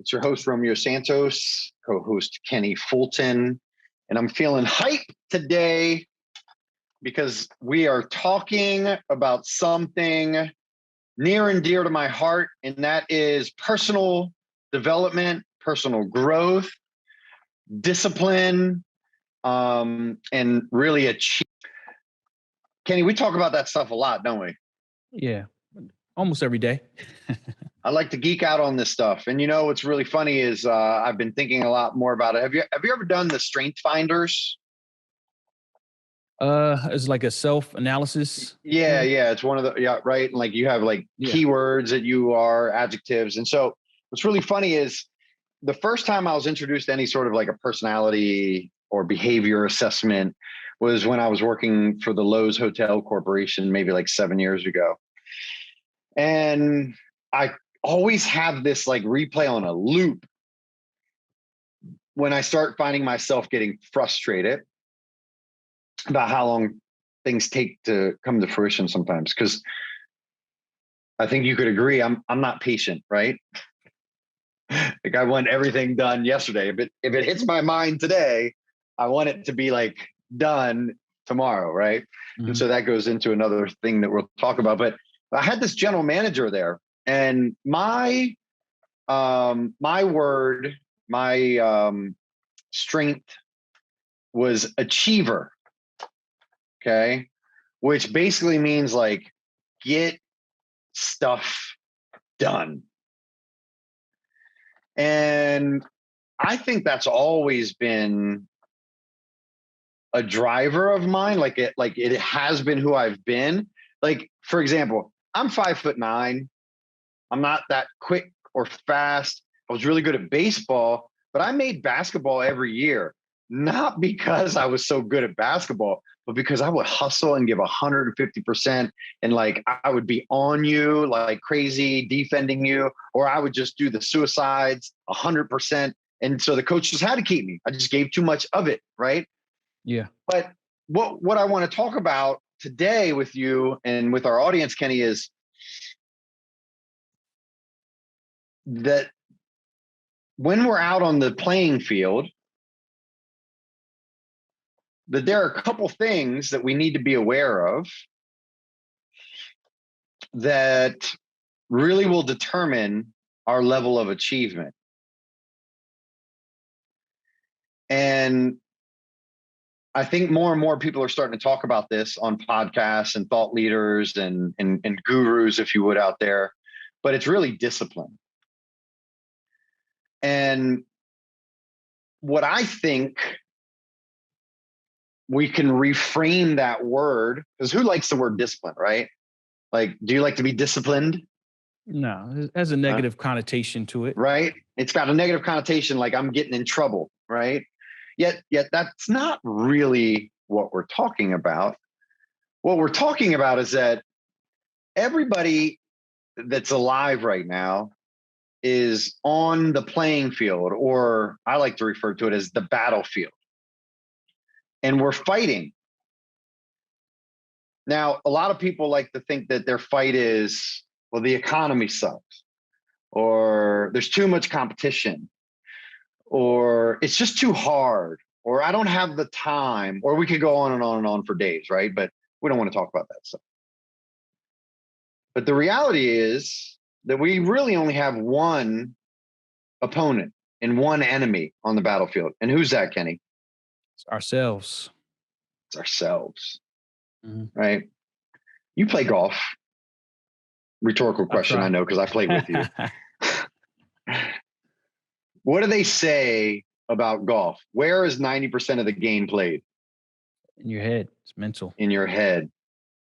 It's your host, Romeo Santos, co-host Kenny Fulton, and I'm feeling hype today because we are talking about something near and dear to my heart, and that is personal development, personal growth, discipline, and really achieve. Kenny, we talk about that stuff a lot, don't we? Yeah, almost every day. I like to geek out on this stuff. And you know, what's really funny is I've been thinking a lot more about it. Have you ever done the strength finders? It's like a self-analysis. Yeah. It's one of the, right. And like you have like keywords that you are, adjectives. And so what's really funny is the first time I was introduced to any sort of like a personality or behavior assessment was when I was working for the Lowe's Hotel Corporation, maybe like 7 years ago. And I always have this like replay on a loop when I start finding myself getting frustrated about how long things take to come to fruition sometimes. Because I think you could agree, I'm not patient, right? Like I want everything done yesterday, but if it hits my mind today, I want it to be like done tomorrow, right? Mm-hmm. And so that goes into another thing that we'll talk about. But I had this general manager there, and my strength was achiever. Okay. Which basically means like get stuff done. And I think that's always been a driver of mine. Like it has been who I've been. Like, for example, I'm 5'9". I'm not that quick or fast. I was really good at baseball, but I made basketball every year, not because I was so good at basketball, but because I would hustle and give 150%. And like, I would be on you like crazy, defending you, or I would just do the suicides 100%. And so the coach just had to keep me. I just gave too much of it. Right. Yeah. But what I want to talk about today with you and with our audience, Kenny, is that when we're out on the playing field, that there are a couple things that we need to be aware of that really will determine our level of achievement. And I think more and more people are starting to talk about this on podcasts and thought leaders and gurus, if you would, out there, but it's really discipline. And what I think we can reframe that word, because who likes the word discipline, right? Like, do you like to be disciplined? No, it has a negative connotation to it. Right? It's got a negative connotation, like I'm getting in trouble, right? Yet that's not really what we're talking about. What we're talking about is that everybody that's alive right now is on the playing field, or I like to refer to it as the battlefield. And we're fighting. Now, a lot of people like to think that their fight is, well, the economy sucks, or there's too much competition, or it's just too hard, or I don't have the time, or we could go on and on and on for days, right? But we don't want to talk about that stuff. But the reality is that we really only have one opponent and one enemy on the battlefield. And who's that, Kenny? It's ourselves. It's ourselves. Mm-hmm. Right? You play golf. Rhetorical question, I know, because I played with you. What do they say about golf? Where is 90% of the game played? In your head. It's mental. In your head,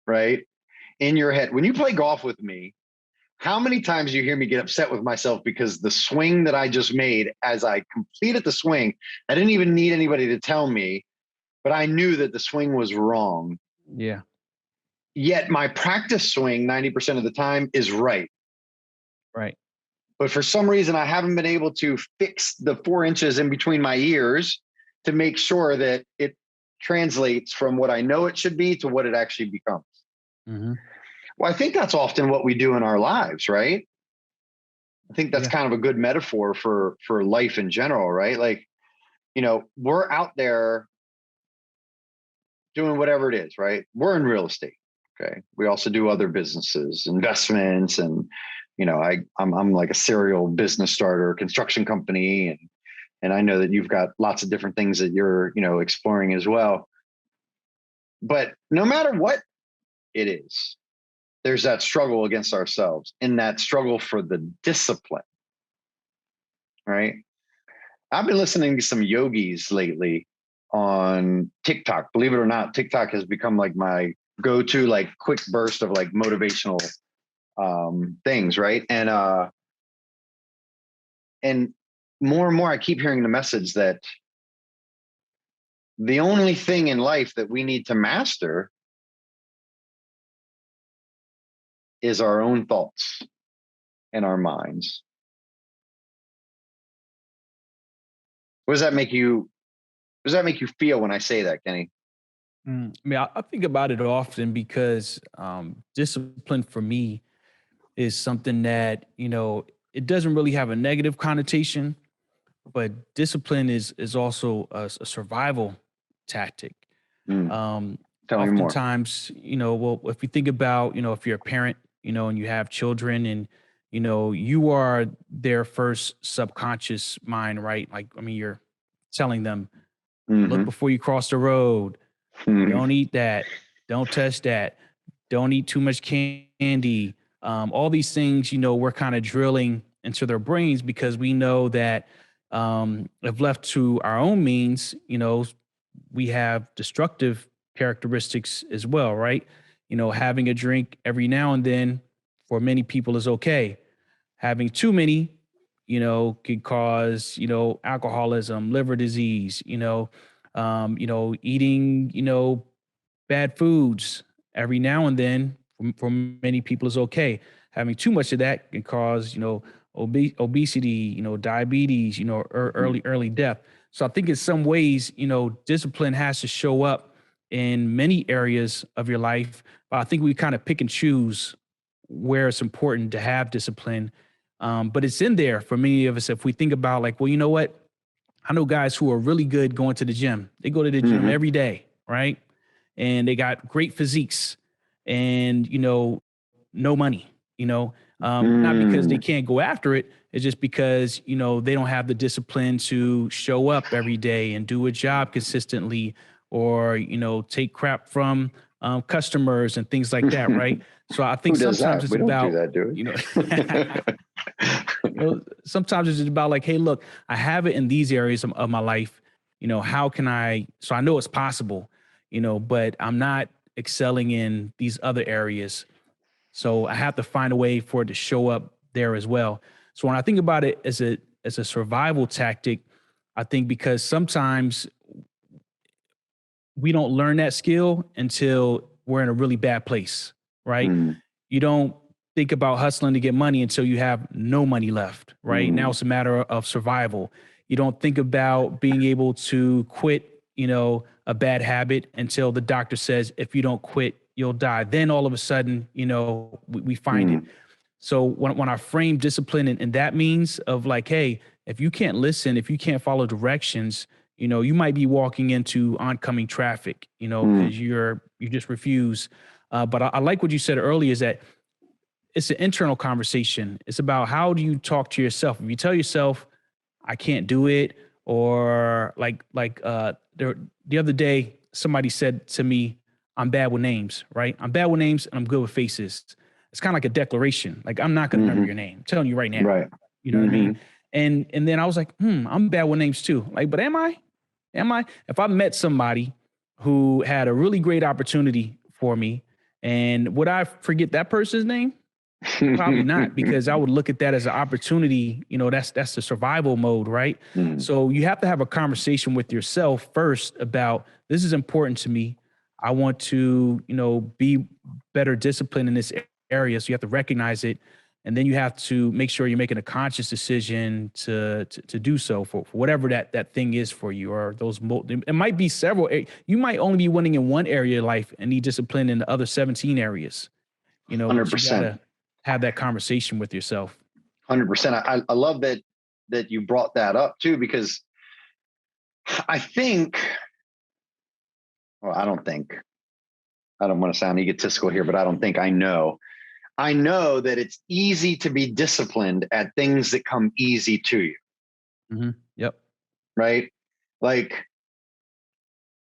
right? In your head. When you play golf with me, how many times do you hear me get upset with myself because the swing that I just made, as I completed the swing, I didn't even need anybody to tell me, but I knew that the swing was wrong. Yeah. Yet my practice swing 90% of the time is right. Right. But for some reason, I haven't been able to fix the 4 inches in between my ears to make sure that it translates from what I know it should be to what it actually becomes. Mm-hmm. Well, I think that's often what we do in our lives, right? I think that's kind of a good metaphor for life in general, right? Like, you know, we're out there doing whatever it is, right? We're in real estate. Okay. We also do other businesses, investments, and, you know, I'm like a serial business starter, construction company. And I know that you've got lots of different things that you're, you know, exploring as well. But no matter what it is, there's that struggle against ourselves and that struggle for the discipline, right? I've been listening to some yogis lately on TikTok. Believe it or not, TikTok has become like my go-to, like quick burst of like motivational things, right? And more and more I keep hearing the message that the only thing in life that we need to master is our own thoughts and our minds. What does that make you feel when I say that, Kenny? I mean, I think about it often because discipline for me is something that, you know, it doesn't really have a negative connotation, but discipline is also a survival tactic. Tell me more. Oftentimes, you know, well, if you think about, you know, if you're a parent, you know, and you have children and, you know, you are their first subconscious mind, right? Like, I mean, you're telling them, look before you cross the road. Don't eat that. Don't touch that. Don't eat too much candy. All these things, you know, we're kind of drilling into their brains because we know that if left to our own means, you know, we have destructive characteristics as well, right? You know, having a drink every now and then for many people is okay. Having too many, you know, could cause, you know, alcoholism, liver disease, you know, eating, you know, bad foods every now and then for many people is okay. Having too much of that can cause, you know, obesity, you know, diabetes, you know, early death. So I think in some ways, you know, discipline has to show up in many areas of your life. But I think we kind of pick and choose where it's important to have discipline. But it's in there for many of us. If we think about like, well, you know what? I know guys who are really good going to the gym. They go to the gym every day, right? And they got great physiques and, you know, no money, you know, not because they can't go after it. It's just because, you know, they don't have the discipline to show up every day and do a job consistently or, you know, take crap from customers and things like that. Right. So I think sometimes it's about, you know, you know, sometimes it's just about like, hey, look, I have it in these areas of my life. You know, how can so I know it's possible, you know, but I'm not excelling in these other areas. So I have to find a way for it to show up there as well. So when I think about it as a survival tactic, I think because sometimes we don't learn that skill until we're in a really bad place, right? You don't think about hustling to get money until you have no money left, right? Now it's a matter of survival. You don't think about being able to quit, you know, a bad habit until the doctor says, if you don't quit, you'll die. Then all of a sudden, you know, we find it. So when I frame discipline and that means of like, hey, if you can't listen, if you can't follow directions, you know, you might be walking into oncoming traffic, you know, because you just refuse. But I like what you said earlier is that it's an internal conversation. It's about how do you talk to yourself? If you tell yourself, I can't do it, or the other day, somebody said to me, I'm bad with names, right? I'm bad with names and I'm good with faces. It's kind of like a declaration. Like, I'm not going to remember your name. I'm telling you right now. Right. You know what I mean? And then I was like, I'm bad with names too. Like, but am I? If I met somebody who had a really great opportunity for me, and would I forget that person's name? Probably not, because I would look at that as an opportunity. You know, that's the survival mode, right? So you have to have a conversation with yourself first about, this is important to me. I want to, you know, be better disciplined in this area. So you have to recognize it. And then you have to make sure you're making a conscious decision to do so for whatever that thing is for you, or it might be several. You might only be winning in one area of life and need discipline in the other 17 areas. You know, 100%. you gotta have that conversation with yourself. 100%. I love that you brought that up too, because I think, well, I don't want to sound egotistical here, but I know that it's easy to be disciplined at things that come easy to you. Mm-hmm. Yep. Right. Like,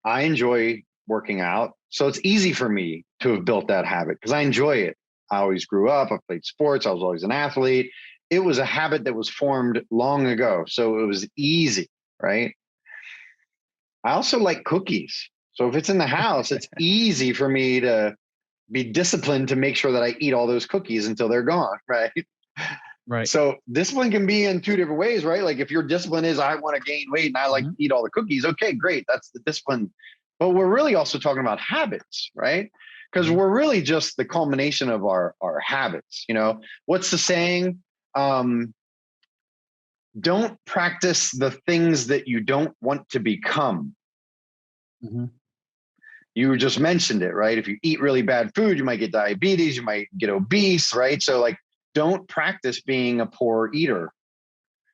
I enjoy working out. So it's easy for me to have built that habit because I enjoy it. I always grew up. I played sports. I was always an athlete. It was a habit that was formed long ago. So it was easy. Right. I also like cookies. So if it's in the house, it's easy for me to be disciplined to make sure that I eat all those cookies until they're gone. Right. Right. So discipline can be in two different ways, right? Like if your discipline is I want to gain weight and I like to eat all the cookies, okay, great. That's the discipline. But we're really also talking about habits, right? Because we're really just the culmination of our habits. You know, what's the saying? Don't practice the things that you don't want to become. Mm-hmm. You just mentioned it, right? If you eat really bad food, you might get diabetes, you might get obese, right? So like, don't practice being a poor eater.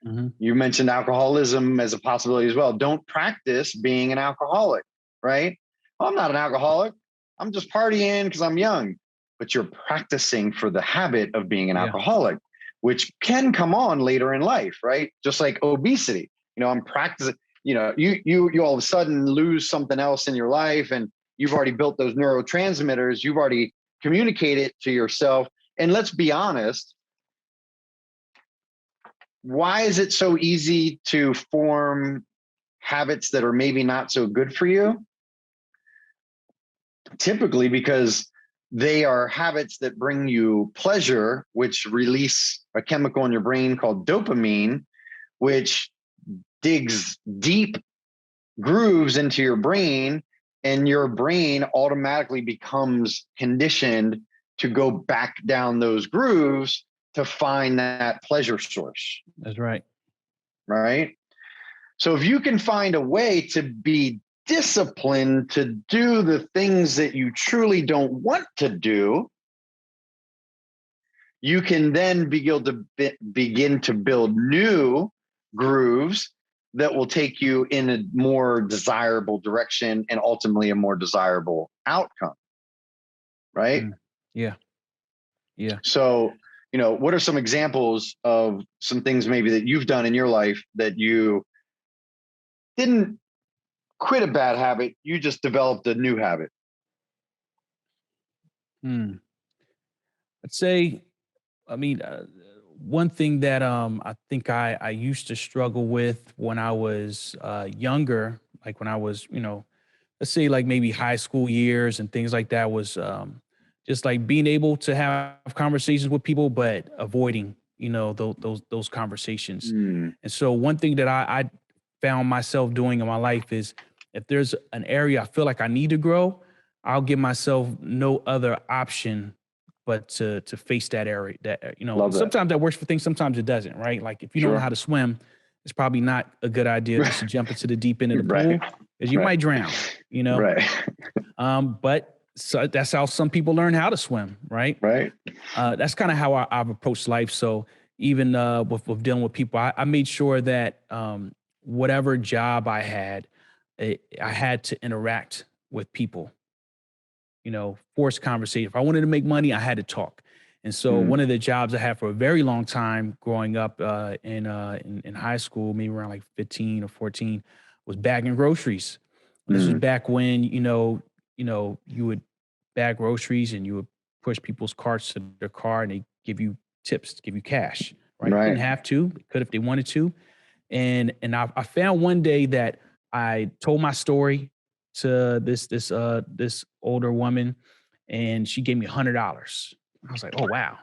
Mm-hmm. You mentioned alcoholism as a possibility as well. Don't practice being an alcoholic, right? Well, I'm not an alcoholic. I'm just partying because I'm young. But you're practicing for the habit of being an alcoholic, which can come on later in life, right? Just like obesity. You know, I'm practicing, you know, you all of a sudden lose something else in your life and you've already built those neurotransmitters. You've already communicated to yourself. And let's be honest, why is it so easy to form habits that are maybe not so good for you? Typically because they are habits that bring you pleasure, which release a chemical in your brain called dopamine, which digs deep grooves into your brain, and your brain automatically becomes conditioned to go back down those grooves to find that pleasure source. That's right. Right. So if you can find a way to be disciplined to do the things that you truly don't want to do, you can then begin to build new grooves that will take you in a more desirable direction and ultimately a more desirable outcome. Right. Yeah. Yeah. So, you know, what are some examples of some things maybe that you've done in your life that you didn't quit a bad habit, you just developed a new habit? I'd say, I mean, one thing that I think I used to struggle with when I was younger, like when I was, you know, let's say like maybe high school years and things like that, was just like being able to have conversations with people, but avoiding, you know, those conversations. And so one thing that I found myself doing in my life is if there's an area I feel like I need to grow, I'll give myself no other option but to face that area. That, you know, Love that. sometimes that works for things, sometimes it doesn't, right? Like if you don't know how to swim, it's probably not a good idea just to jump into the deep end of the pool because you might drown, you know? Right. But so that's how some people learn how to swim, right? Right. That's kind of how I've approached life. So even with dealing with people, I made sure that whatever job I had to interact with people, you know, force conversation. If I wanted to make money, I had to talk. And so one of the jobs I had for a very long time growing up in high school, maybe around like 15 or 14, was bagging groceries. And this was back when, you would bag groceries and you would push people's carts to their car and they give you tips, give you cash, right? Didn't have to, they could if they wanted to. And I found one day that I told my story to this older woman, and she gave me $100. I was like, oh wow,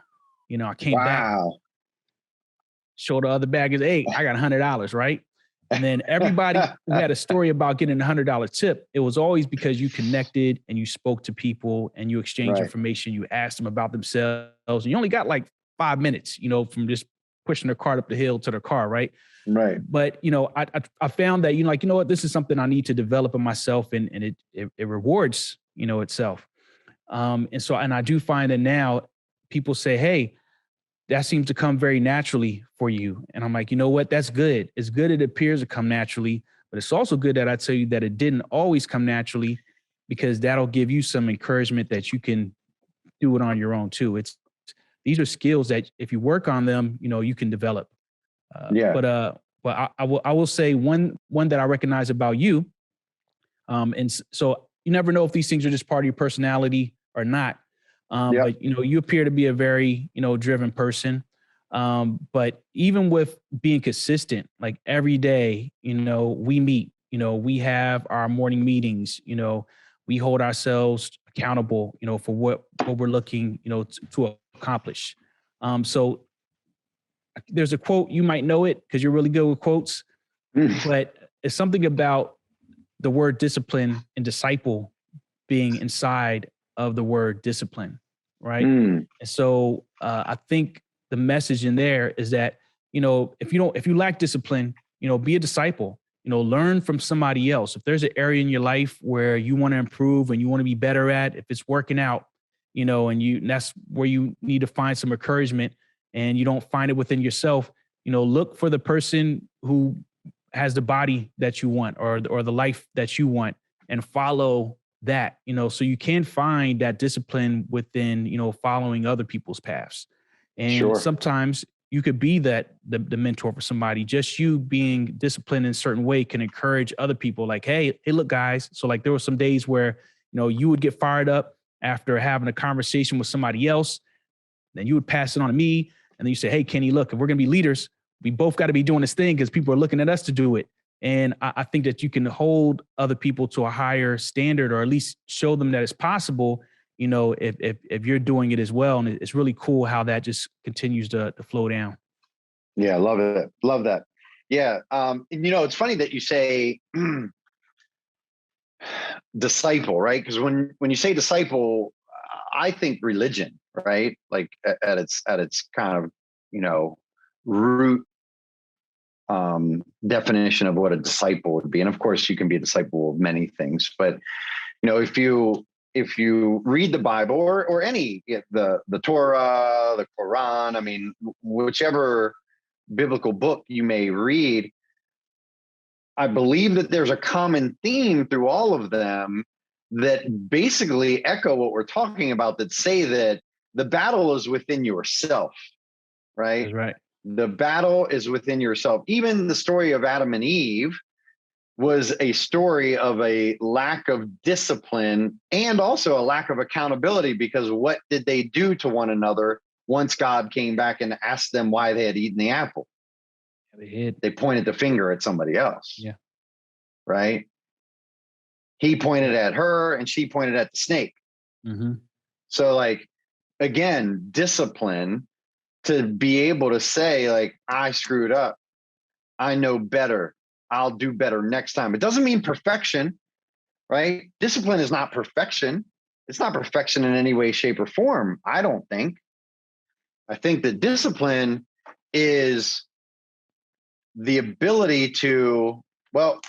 you know, I came back, showed the other baggers, hey, I got $100, right? And then everybody who had a story about getting a $100 tip, it was always because you connected and you spoke to people and you exchanged information. You asked them about themselves, and you only got like 5 minutes, you know, from just pushing their cart up the hill to their car, right? Right. But you know, I found that, you know, like, you know what, this is something I need to develop in myself, and it rewards, you know, itself. And I do find that now people say, hey, that seems to come very naturally for you. And I'm like, you know what? That's good. It's good it appears to come naturally, but it's also good that I tell you that it didn't always come naturally, because that'll give you some encouragement that you can do it on your own too. These are skills that if you work on them, you can develop. Yeah. But I will say one that I recognize about you. So you never know if these things are just part of your personality or not. Yep. But you appear to be a very, driven person. But even with being consistent, like every day, we meet, we have our morning meetings, we hold ourselves accountable, for what we're looking, to accomplish. So there's a quote, you might know it because you're really good with quotes, but it's something about the word discipline and disciple being inside of the word discipline, right? And so I think the message in there is that, if you lack discipline, be a disciple, learn from somebody else. If there's an area in your life where you want to improve and you want to be better at, if it's working out, and that's where you need to find some encouragement and you don't find it within yourself, look for the person who has the body that you want or the life that you want and follow that, so you can find that discipline within, following other people's paths. And sometimes you could be the mentor for somebody. Just you being disciplined in a certain way can encourage other people like, hey, look, guys. So like there were some days where, you would get fired up after having a conversation with somebody else. Then you would pass it on to me. And then you say, hey, Kenny, look, if we're going to be leaders, we both got to be doing this thing because people are looking at us to do it. And I think that you can hold other people to a higher standard, or at least show them that it's possible, if you're doing it as well. And it's really cool how that just continues to flow down. Yeah, love it. Love that. Yeah. It's funny that you say disciple, right? Because when you say disciple, I think religion, right? Like at its kind of, root definition of what a disciple would be. And of course you can be a disciple of many things, but if you read the Bible or any, the Torah, the Quran, I mean, whichever biblical book you may read, I believe that there's a common theme through all of them that basically echo what we're talking about, that say that the battle is within yourself, right? That's right. The battle is within yourself. Even the story of Adam and Eve was a story of a lack of discipline and also a lack of accountability, because what did they do to one another once God came back and asked them why they had eaten the apple? They pointed the finger at somebody else. Yeah. Right? He pointed at her and she pointed at the snake. Mm-hmm. So like, again, discipline to be able to say like, I screwed up. I know better. I'll do better next time. It doesn't mean perfection, right? Discipline is not perfection. It's not perfection in any way, shape, or form, I don't think. I think that discipline is the ability to, well,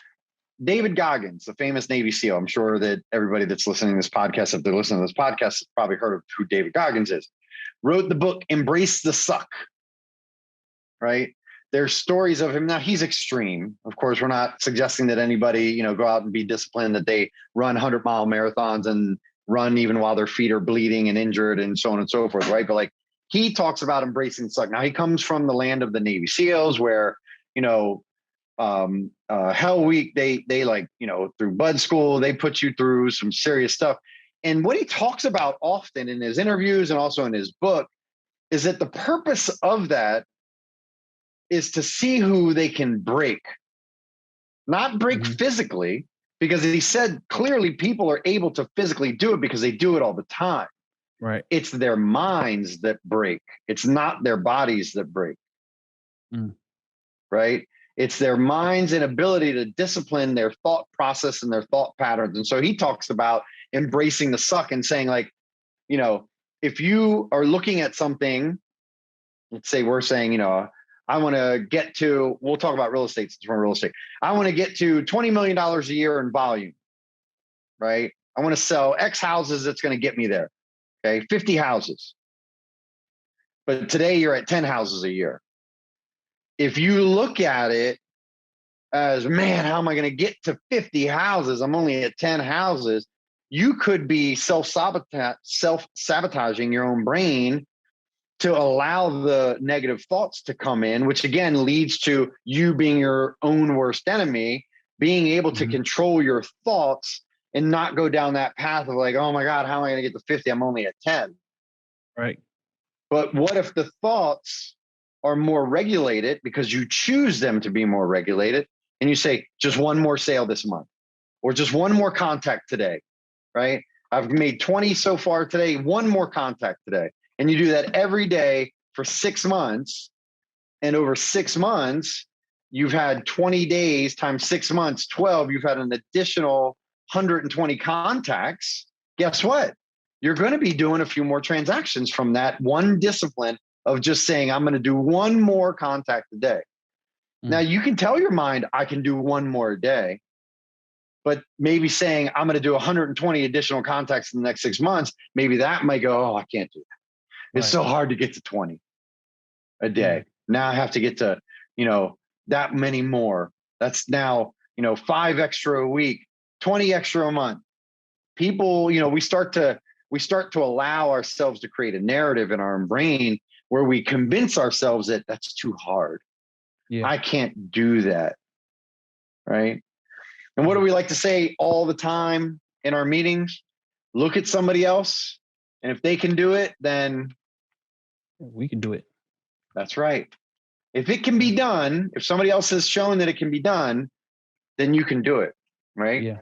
David Goggins, the famous Navy SEAL. I'm sure that everybody that's listening to this podcast, if they're listening to this podcast, has probably heard of who David Goggins is. Wrote the book, Embrace the Suck, right? There's stories of him. Now he's extreme. Of course, we're not suggesting that anybody, go out and be disciplined, that they run 100-mile marathons and run even while their feet are bleeding and injured and so on and so forth, right? But like, he talks about embracing the suck. Now he comes from the land of the Navy SEALs where, Hell Week, they like, through Bud School, they put you through some serious stuff. And what he talks about often in his interviews and also in his book is that the purpose of that is to see who they can break, not break physically, because he said clearly people are able to physically do it because they do it all the time. Right. It's their minds that break. It's not their bodies that break. Right. It's their minds and ability to discipline their thought process and their thought patterns. And so he talks about embracing the suck and saying like, if you are looking at something, let's say we're saying, I want to get to, we'll talk about real estate since we're in real estate. I want to get to $20 million a year in volume, right? I want to sell X houses that's going to get me there. Okay. 50 houses. but today you're at 10 houses a year. If you look at it as, man, how am I going to get to 50 houses? I'm only at 10 houses. You could be self-sabotaging your own brain to allow the negative thoughts to come in, which again leads to you being your own worst enemy, being able to control your thoughts and not go down that path of like, oh my God, how am I going to get to 50? I'm only at 10. Right. But what if the thoughts are more regulated because you choose them to be more regulated, and you say, just one more sale this month, or just one more contact today, right? I've made 20 so far today, one more contact today. And you do that every day for 6 months. And over 6 months, you've had 20 days times 6 months, 12, you've had an additional 120 contacts. Guess what? You're going to be doing a few more transactions from that one discipline of just saying, I'm going to do one more contact a day. Now you can tell your mind, I can do one more a day, but maybe saying I'm going to do 120 additional contacts in the next 6 months, maybe that might go, oh, I can't do that. It's so hard to get to 20 a day. Now I have to get to, that many more. That's now, 5 extra a week, 20 extra a month. People, we start to allow ourselves to create a narrative in our brain where we convince ourselves that that's too hard. Yeah. I can't do that. Right. And what do we like to say all the time in our meetings? Look at somebody else. And if they can do it, then we can do it. That's right. If it can be done, if somebody else has shown that it can be done, then you can do it. Right. Yeah.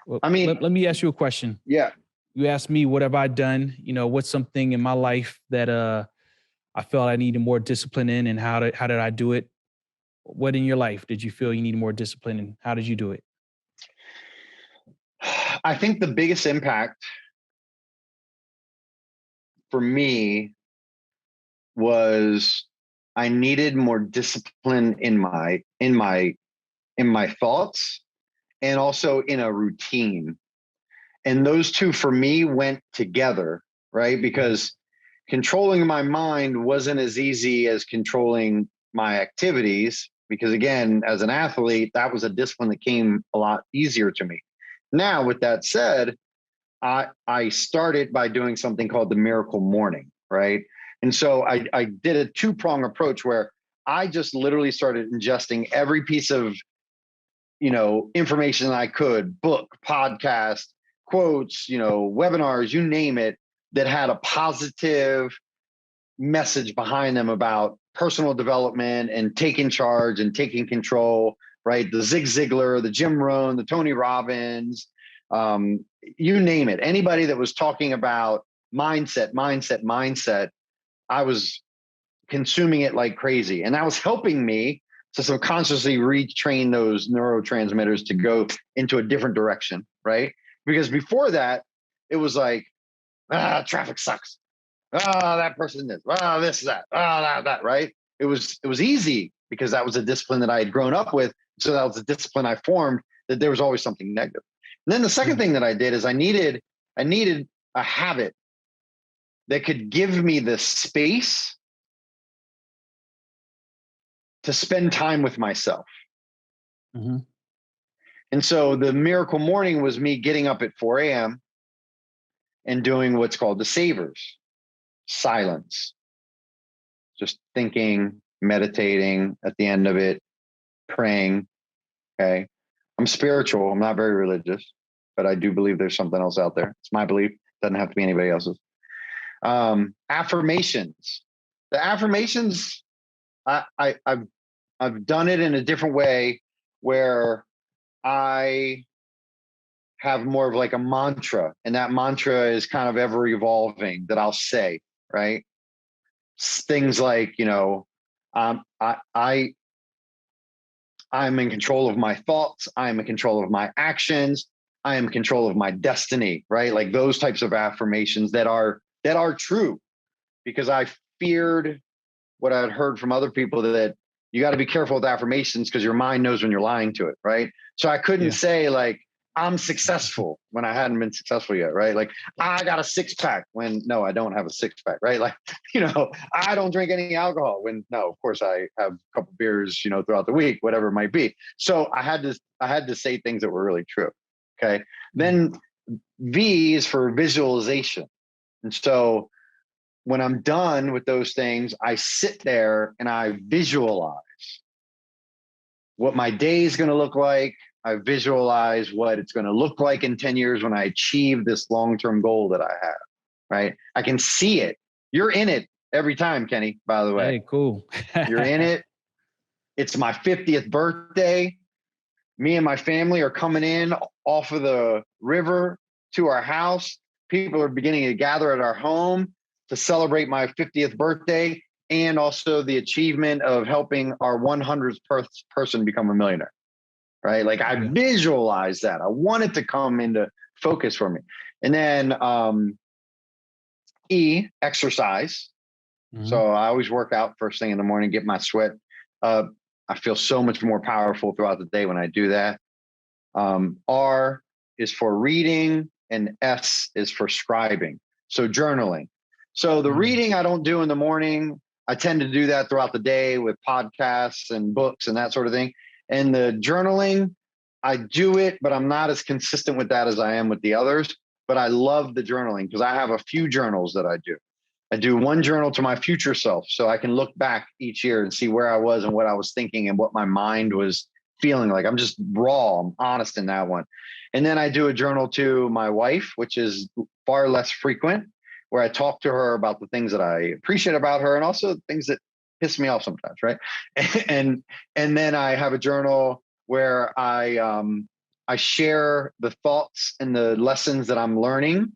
Well, I mean, let me ask you a question. Yeah. You asked me, what have I done? What's something in my life that I felt I needed more discipline in, and how did I do it? What in your life did you feel you needed more discipline, and how did you do it? I think the biggest impact for me was I needed more discipline in my thoughts, and also in a routine. And those two for me went together, right? Because controlling my mind wasn't as easy as controlling my activities, because again, as an athlete, that was a discipline that came a lot easier to me. Now, with that said, I started by doing something called the miracle morning, right? And so I did a 2-prong approach where I just literally started ingesting every piece of, information that I could, book, podcast, quotes, webinars, you name it, that had a positive message behind them about personal development and taking charge and taking control, right? The Zig Ziglar, the Jim Rohn, the Tony Robbins, you name it. Anybody that was talking about mindset, I was consuming it like crazy. And that was helping me to subconsciously retrain those neurotransmitters to go into a different direction, right? Because before that, it was like, traffic sucks. That person this, this, that, that, right? It was easy because that was a discipline that I had grown up with. So that was a discipline I formed, that there was always something negative. And then the second thing that I did is I needed a habit that could give me the space to spend time with myself. Mm-hmm. And so the miracle morning was me getting up at 4 a.m. and doing what's called the savers, silence, just thinking, meditating at the end of it, praying. Okay. I'm spiritual. I'm not very religious, but I do believe there's something else out there. It's my belief. Doesn't have to be anybody else's. Affirmations. The affirmations, I've done it in a different way where I have more of like a mantra, and that mantra is kind of ever evolving that I'll say, right? Things like, I'm in control of my thoughts. I'm in control of my actions. I am in control of my destiny, right? Like those types of affirmations that are true, because I feared what I had heard from other people that you got to be careful with affirmations because your mind knows when you're lying to it, right? So I couldn't say like, I'm successful when I hadn't been successful yet, right? Like I got a 6-pack when no, I don't have a 6-pack, right? Like, I don't drink any alcohol when no, of course I have a couple beers, throughout the week, whatever it might be. So I had to say things that were really true. Okay. Then V is for visualization. And so when I'm done with those things, I sit there and I visualize what my day is going to look like. I visualize what it's going to look like in 10 years when I achieve this long-term goal that I have, right? I can see it. You're in it every time, Kenny, by the way. Hey, cool. You're in it. It's my 50th birthday. Me and my family are coming in off of the river to our house. People are beginning to gather at our home to celebrate my 50th birthday and also the achievement of helping our 100th person become a millionaire, right? Like I visualize that. I want it to come into focus for me. And then E, exercise. Mm-hmm. So I always work out first thing in the morning, get my sweat up. I feel so much more powerful throughout the day when I do that. R is for reading and S is for scribing. So journaling. So the reading I don't do in the morning. I tend to do that throughout the day with podcasts and books and that sort of thing. And the journaling, I do it, but I'm not as consistent with that as I am with the others. But I love the journaling because I have a few journals that I do. I do one journal to my future self so I can look back each year and see where I was and what I was thinking and what my mind was feeling like. I'm just raw. I'm honest in that one. And then I do a journal to my wife, which is far less frequent, where I talk to her about the things that I appreciate about her and also things that piss me off sometimes, right? And then I have a journal where I share the thoughts and the lessons that I'm learning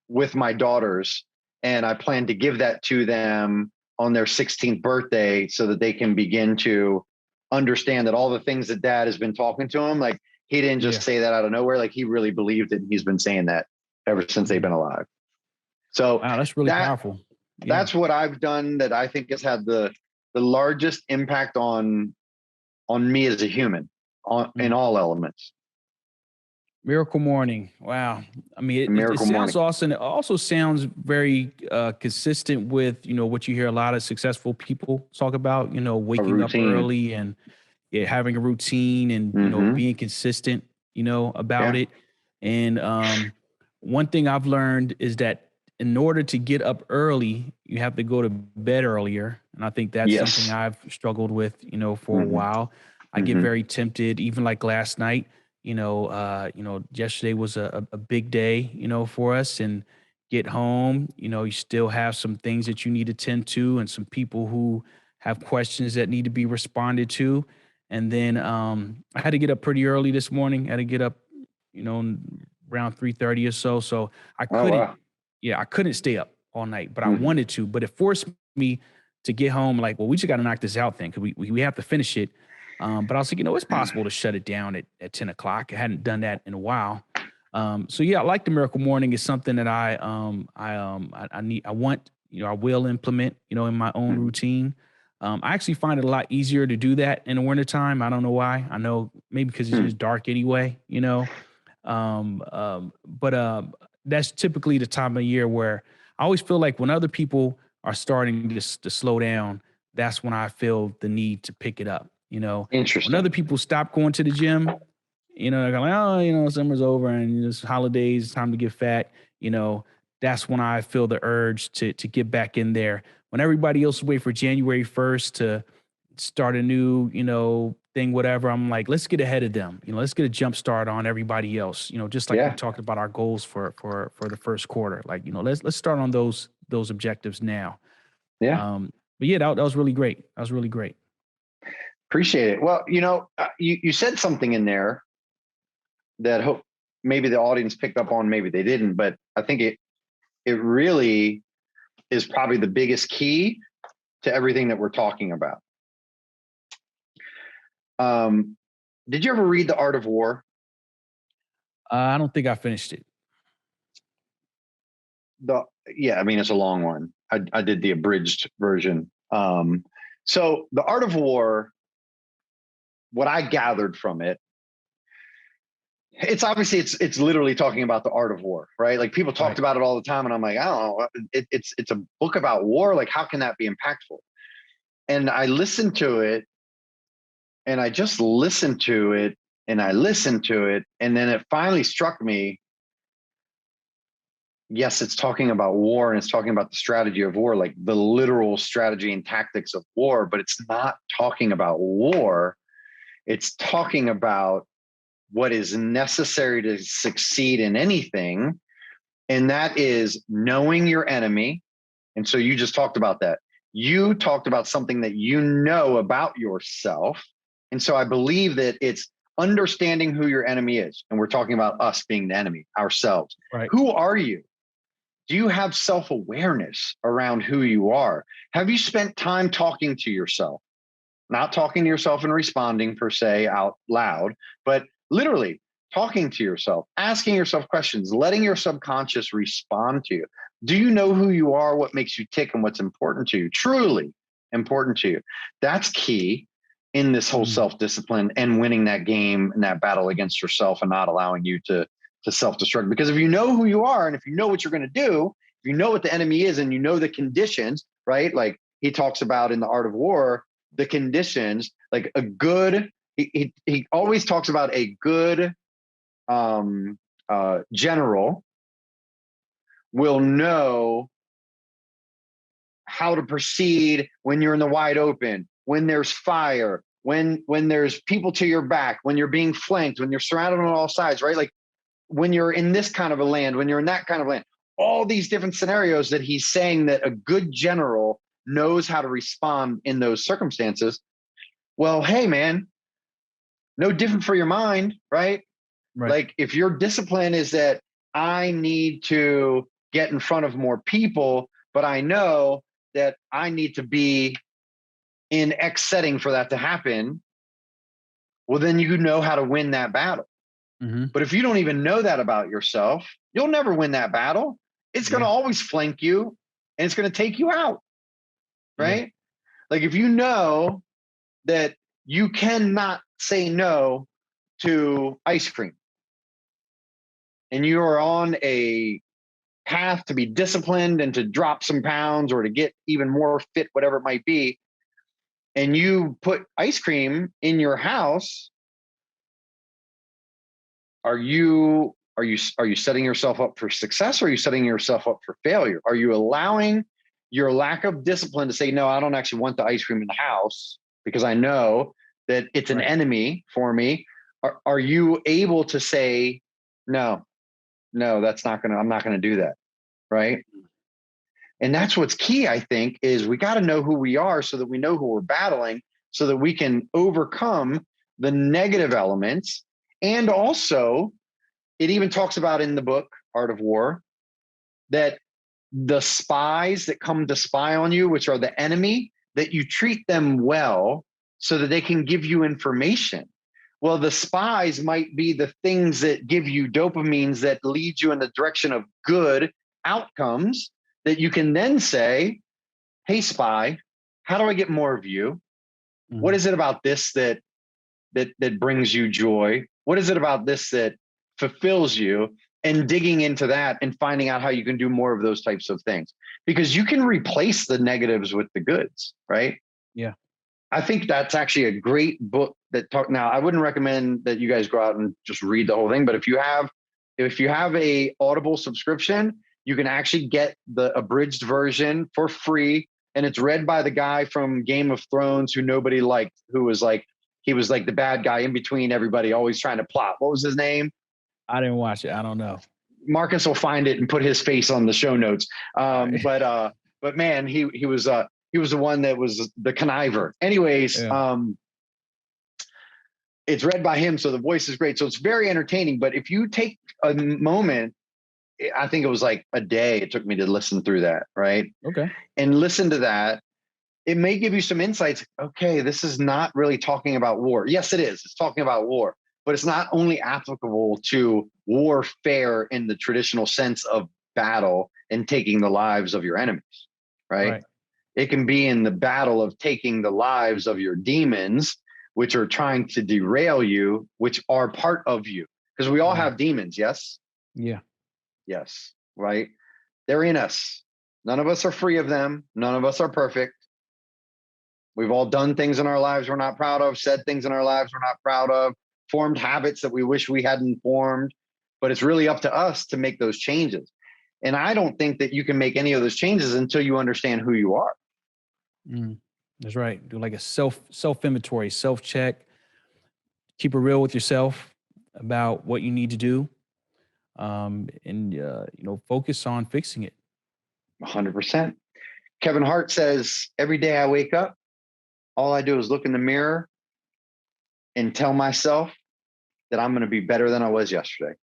with my daughters. And I plan to give that to them on their 16th birthday so that they can begin to understand that all the things that dad has been talking to them, like he didn't just say that out of nowhere. Like he really believed it. And he's been saying that ever since they've been alive. So wow, that's really powerful. Yeah. That's what I've done that I think has had the largest impact on me as a human in all elements. Miracle Morning. Wow. I mean, it sounds awesome. It also sounds very consistent with, what you hear a lot of successful people talk about, waking up early and having a routine and, being consistent, about it. And one thing I've learned is that in order to get up early, you have to go to bed earlier. And I think that's something I've struggled with, for a while. I get very tempted, even like last night. Yesterday was a big day, for us, and get home, you still have some things that you need to tend to and some people who have questions that need to be responded to. And then I had to get up pretty early this morning. I had to get up, around 3:30 or so. So I couldn't stay up all night, but I wanted to, but it forced me to get home like, well, we just got to knock this out thing because we have to finish it. But I was like, it's possible to shut it down at 10 o'clock. I hadn't done that in a while. So I like the Miracle Morning. It's something that I will implement, in my own routine. I actually find it a lot easier to do that in the wintertime. I don't know why. I know maybe because it's just dark anyway, but that's typically the time of year where I always feel like when other people are starting to slow down, that's when I feel the need to pick it up. Interesting. When other people stop going to the gym, they're like, summer's over and it's holidays, time to get fat. That's when I feel the urge to get back in there. When everybody else wait for January 1st to start a new, thing, whatever, I'm like, let's get ahead of them. Let's get a jump start on everybody else. Just like we talked about our goals for the first quarter. Like, let's start on those objectives now. Yeah. But that was really great. That was really great. Appreciate it. Well, you said something in there that hope maybe the audience picked up on, maybe they didn't, but I think it really is probably the biggest key to everything that we're talking about. Did you ever read The Art of War? I don't think I finished it. It's a long one. I did the abridged version. So The Art of War, what I gathered from it It's obviously it's literally talking about the art of war, right? Like people talked about it all the time, and I'm like, I don't know, it's a book about war. Like, how can that be impactful? And I listened to it, and I just listened to it, and I listened to it, and then it finally struck me. Yes, it's talking about war, and it's talking about the strategy of war, like the literal strategy and tactics of war, but it's not talking about war. It's talking about what is necessary to succeed in anything. And that is knowing your enemy. And so you just talked about that. You talked about something that you know about yourself. And so I believe that it's understanding who your enemy is. And we're talking about us being the enemy, ourselves. Right. Who are you? Do you have self-awareness around who you are? Have you spent time talking to yourself? Not talking to yourself and responding per se out loud, but literally talking to yourself, asking yourself questions, letting your subconscious respond to you. Do you know who you are, what makes you tick, and what's important to you? Truly important to you. That's key in this whole self-discipline and winning that game and that battle against yourself and not allowing you to self-destruct. Because if you know who you are and if you know what you're going to do, if you know what the enemy is and you know the conditions, right? Like he talks about in the Art of War, the conditions, like a good, he always talks about a good general will know how to proceed when you're in the wide open, when there's fire, when there's people to your back, when you're being flanked, when you're surrounded on all sides, right? Like when you're in this kind of a land, when you're in that kind of land, all these different scenarios that he's saying that a good general knows how to respond in those circumstances. Well, hey, man, no different for your mind, right? Like if your discipline is that I need to get in front of more people, but I know that I need to be in X setting for that to happen, well, then you know how to win that battle. But if you don't even know that about yourself, you'll never win that battle. It's going to always flank you and it's going to take you out, right? Like if you know that you cannot say no to ice cream and you are on a path to be disciplined and to drop some pounds or to get even more fit, whatever it might be, and you put ice cream in your house, are you setting yourself up for success or are you setting yourself up for failure? Are you allowing your lack of discipline to say, no, I don't actually want the ice cream in the house because I know that it's an enemy for me? Are you able to say, no, I'm not going to do that. Right. And that's what's key, I think, is we got to know who we are so that we know who we're battling so that we can overcome the negative elements. And also, it even talks about in the book, Art of War, that the spies that come to spy on you, which are the enemy, that you treat them well so that they can give you information. Well, the spies might be the things that give you dopamines that lead you in the direction of good outcomes that you can then say, hey, spy, how do I get more of you? What is it about this that brings you joy? What is it about this that fulfills you? And digging into that and finding out how you can do more of those types of things, because you can replace the negatives with the goods, right? Yeah. I think that's actually a great book that now I wouldn't recommend that you guys go out and just read the whole thing, but if you have a Audible subscription, you can actually get the abridged version for free. And it's read by the guy from Game of Thrones who nobody liked, who was like, he was like the bad guy in between everybody, always trying to plot. What was his name? I didn't watch it. I don't know. Marcus will find it and put his face on the show notes. But man, he was the one that was the conniver. Anyways, it's read by him, so the voice is great. So it's very entertaining. But if you take a moment, I think it was like a day it took me to listen through that, right? Okay. And listen to that. It may give you some insights. Okay, this is not really talking about war. Yes, it is. It's talking about war, but it's not only applicable to warfare in the traditional sense of battle and taking the lives of your enemies, right? It can be in the battle of taking the lives of your demons, which are trying to derail you, which are part of you. Because we all Yeah. have demons. Yes. Yeah. Yes. Right. They're in us. None of us are free of them. None of us are perfect. We've all done things in our lives we're not proud of, said things in our lives we're not proud of, formed habits that we wish we hadn't formed. But it's really up to us to make those changes. And I don't think that you can make any of those changes until you understand who you are. Mm, that's right. Do like a self inventory, self check. Keep it real with yourself about what you need to do, and focus on fixing it. 100%. Kevin Hart says, every day I wake up, all I do is look in the mirror and tell myself that I'm going to be better than I was yesterday,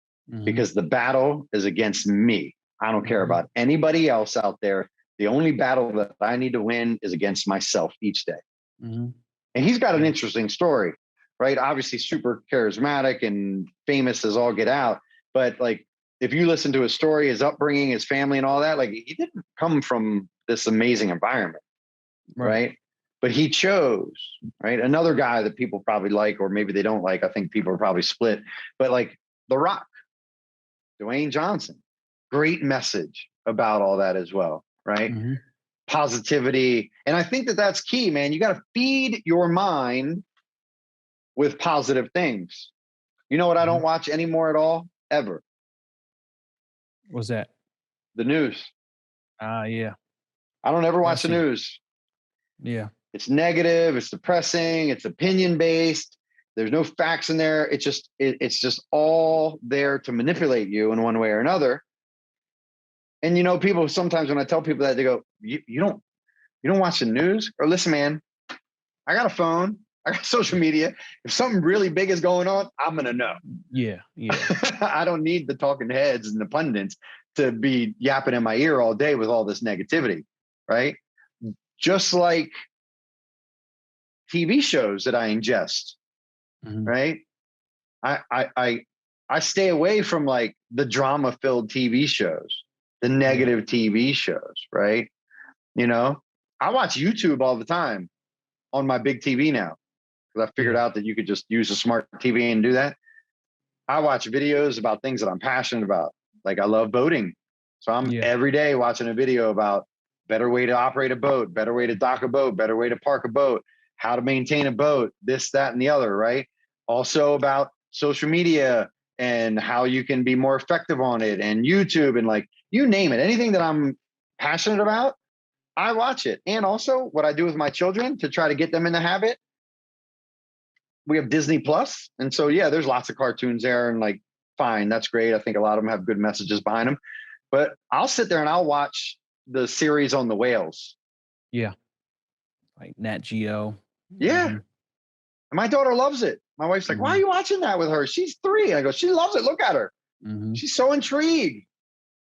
because the battle is against me. I don't care about anybody else out there. The only battle that I need to win is against myself each day. And he's got an interesting story, right? Obviously super charismatic and famous as all get out. But like, if you listen to his story, his upbringing, his family and all that, like he didn't come from this amazing environment, right? But he chose, right? Another guy that people probably like, or maybe they don't like, I think people are probably split, but like The Rock, Dwayne Johnson, great message about all that as well, right? Positivity. And I think that that's key, man. You got to feed your mind with positive things. You know what I don't watch anymore at all, ever? What's that? The news. Yeah. I don't ever watch the news. Yeah. It's negative, it's depressing, it's opinion based. There's no facts in there. It's just all there to manipulate you in one way or another. And you know, people sometimes when I tell people that, they go, you don't watch the news? Or listen, man, I got a phone, I got social media. If something really big is going on, I'm gonna know. Yeah. I don't need the talking heads and the pundits to be yapping in my ear all day with all this negativity, right? Just like TV shows that I ingest, right? I stay away from like the drama filled TV shows, the negative TV shows, right? You know, I watch YouTube all the time on my big TV now, because I figured out that you could just use a smart TV and do that. I watch videos about things that I'm passionate about. Like I love boating. So I'm every day watching a video about better way to operate a boat, better way to dock a boat, better way to park a boat, how to maintain a boat, this, that, and the other, right? Also about social media and how you can be more effective on it, and YouTube, and like, you name it, anything that I'm passionate about, I watch it. And also what I do with my children to try to get them in the habit, we have Disney Plus. And so, yeah, there's lots of cartoons there, and like, fine, that's great. I think a lot of them have good messages behind them, but I'll sit there and I'll watch the series on the whales. Yeah. Like Nat Geo. Yeah. And my daughter loves it. My wife's like, why are you watching that with her? She's 3. I go, she loves it. Look at her. She's so intrigued.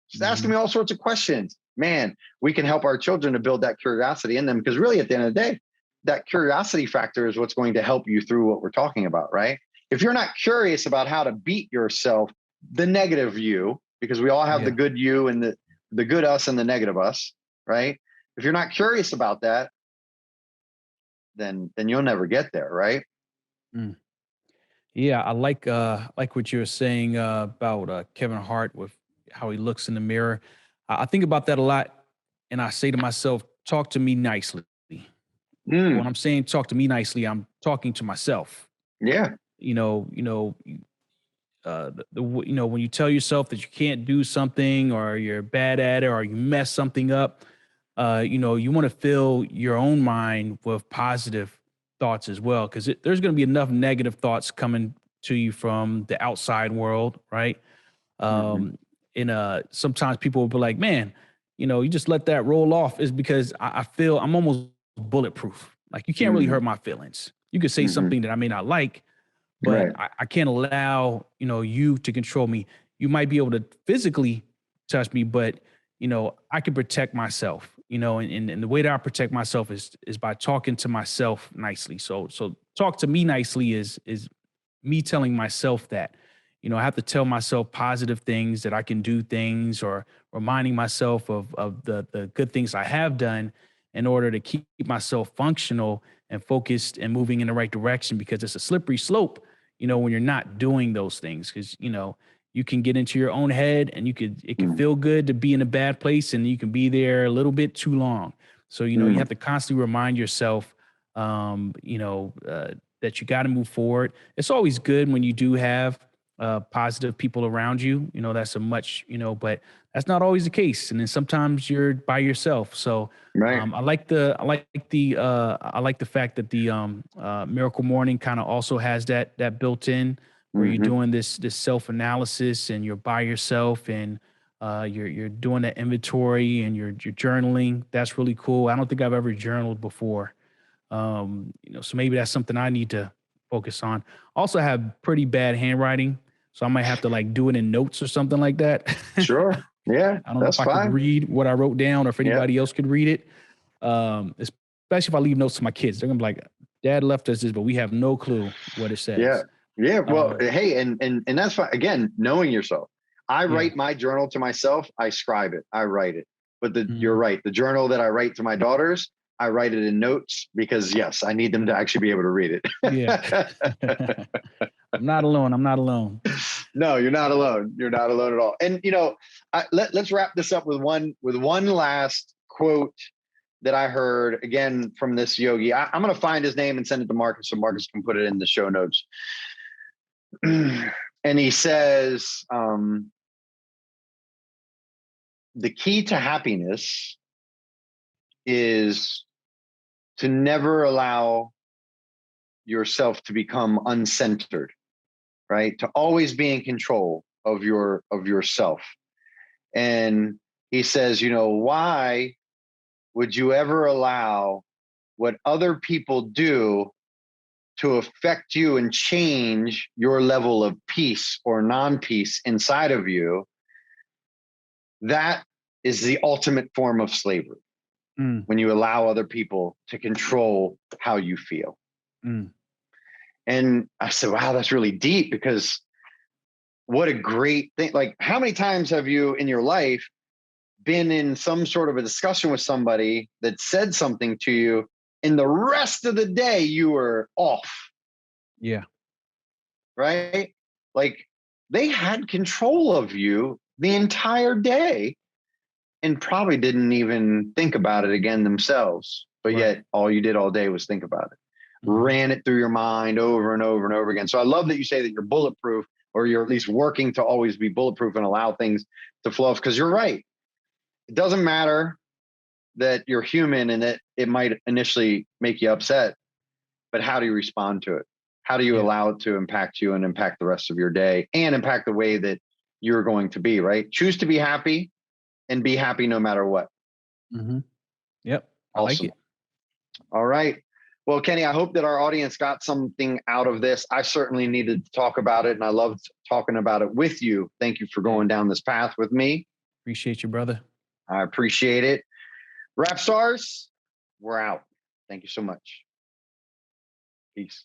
She's asking me all sorts of questions. Man, we can help our children to build that curiosity in them, because really at the end of the day, that curiosity factor is what's going to help you through what we're talking about, right? If you're not curious about how to beat yourself, the negative you, because we all have the good you and the good us and the negative us, right? If you're not curious about that, then you'll never get there, right? Yeah, I like what you were saying about Kevin Hart with how he looks in the mirror. I think about that a lot, and I say to myself, "Talk to me nicely." When I'm saying "talk to me nicely," I'm talking to myself. Yeah. When you tell yourself that you can't do something, or you're bad at it, or you mess something up, you want to fill your own mind with positive thoughts as well, because there's going to be enough negative thoughts coming to you from the outside world, right? Sometimes people will be like, man, you just let that roll off, is because I feel I'm almost bulletproof. Like, you can't really hurt my feelings. You could say something that I may not like, but I can't allow, you to control me. You might be able to physically touch me, but I can protect myself, and the way that I protect myself is by talking to myself nicely. So talk to me nicely is me telling myself that, I have to tell myself positive things, that I can do things, or reminding myself of the good things I have done, in order to keep myself functional and focused and moving in the right direction, because it's a slippery slope. when you're not doing those things. Cause you can get into your own head and it can feel good to be in a bad place and you can be there a little bit too long. So, you have to constantly remind yourself, that you got to move forward. It's always good when you do have positive people around you, that's a much, but that's not always the case. And then sometimes you're by yourself. So Right. I like the fact that the Miracle Morning kind of also has that built in where you're doing this self-analysis and you're by yourself and you're doing that inventory and you're journaling. That's really cool. I don't think I've ever journaled before. So maybe that's something I need to focus on. Also have pretty bad handwriting, so I might have to like do it in notes or something like that. Sure. Yeah, I don't know that's if I could fine. read what I wrote down or if anybody else could read it. Especially if I leave notes to my kids, they're gonna be like, "Dad left us this, but we have no clue what it Yeah. says." Yeah. Well, hey, and that's fine. Again, knowing yourself. I write my journal to myself. I scribe it. I write it. But you're right. The journal that I write to my daughters, I write it in notes because yes, I need them to actually be able to read it. Yeah. I'm not alone. I'm not alone. No, you're not alone. You're not alone at all. And let's wrap this up with one last quote that I heard again from this yogi. I'm going to find his name and send it to Marcus so Marcus can put it in the show notes. And he says, the key to happiness is to never allow yourself to become uncentered, right? To always be in control of yourself. And he says, why would you ever allow what other people do to affect you and change your level of peace or non-peace inside of you? That is the ultimate form of slavery. When you allow other people to control how you feel. And I said, wow, that's really deep, because what a great thing. Like, how many times have you in your life been in some sort of a discussion with somebody that said something to you and the rest of the day you were off? Yeah. Right? Like, they had control of you the entire day and probably didn't even think about it again themselves. But yet all you did all day was think about it. Ran it through your mind over and over and over again. So I love that you say that you're bulletproof, or you're at least working to always be bulletproof and allow things to flow. Because you're right. It doesn't matter that you're human and that it might initially make you upset, but how do you respond to it? How do you allow it to impact you and impact the rest of your day and impact the way that you're going to be, right? Choose to be happy and be happy no matter what. Yep. I like it. All right. Well, Kenny, I hope that our audience got something out of this. I certainly needed to talk about it, and I loved talking about it with you. Thank you for going down this path with me. Appreciate you, brother. I appreciate it. Rap stars, we're out. Thank you so much. Peace.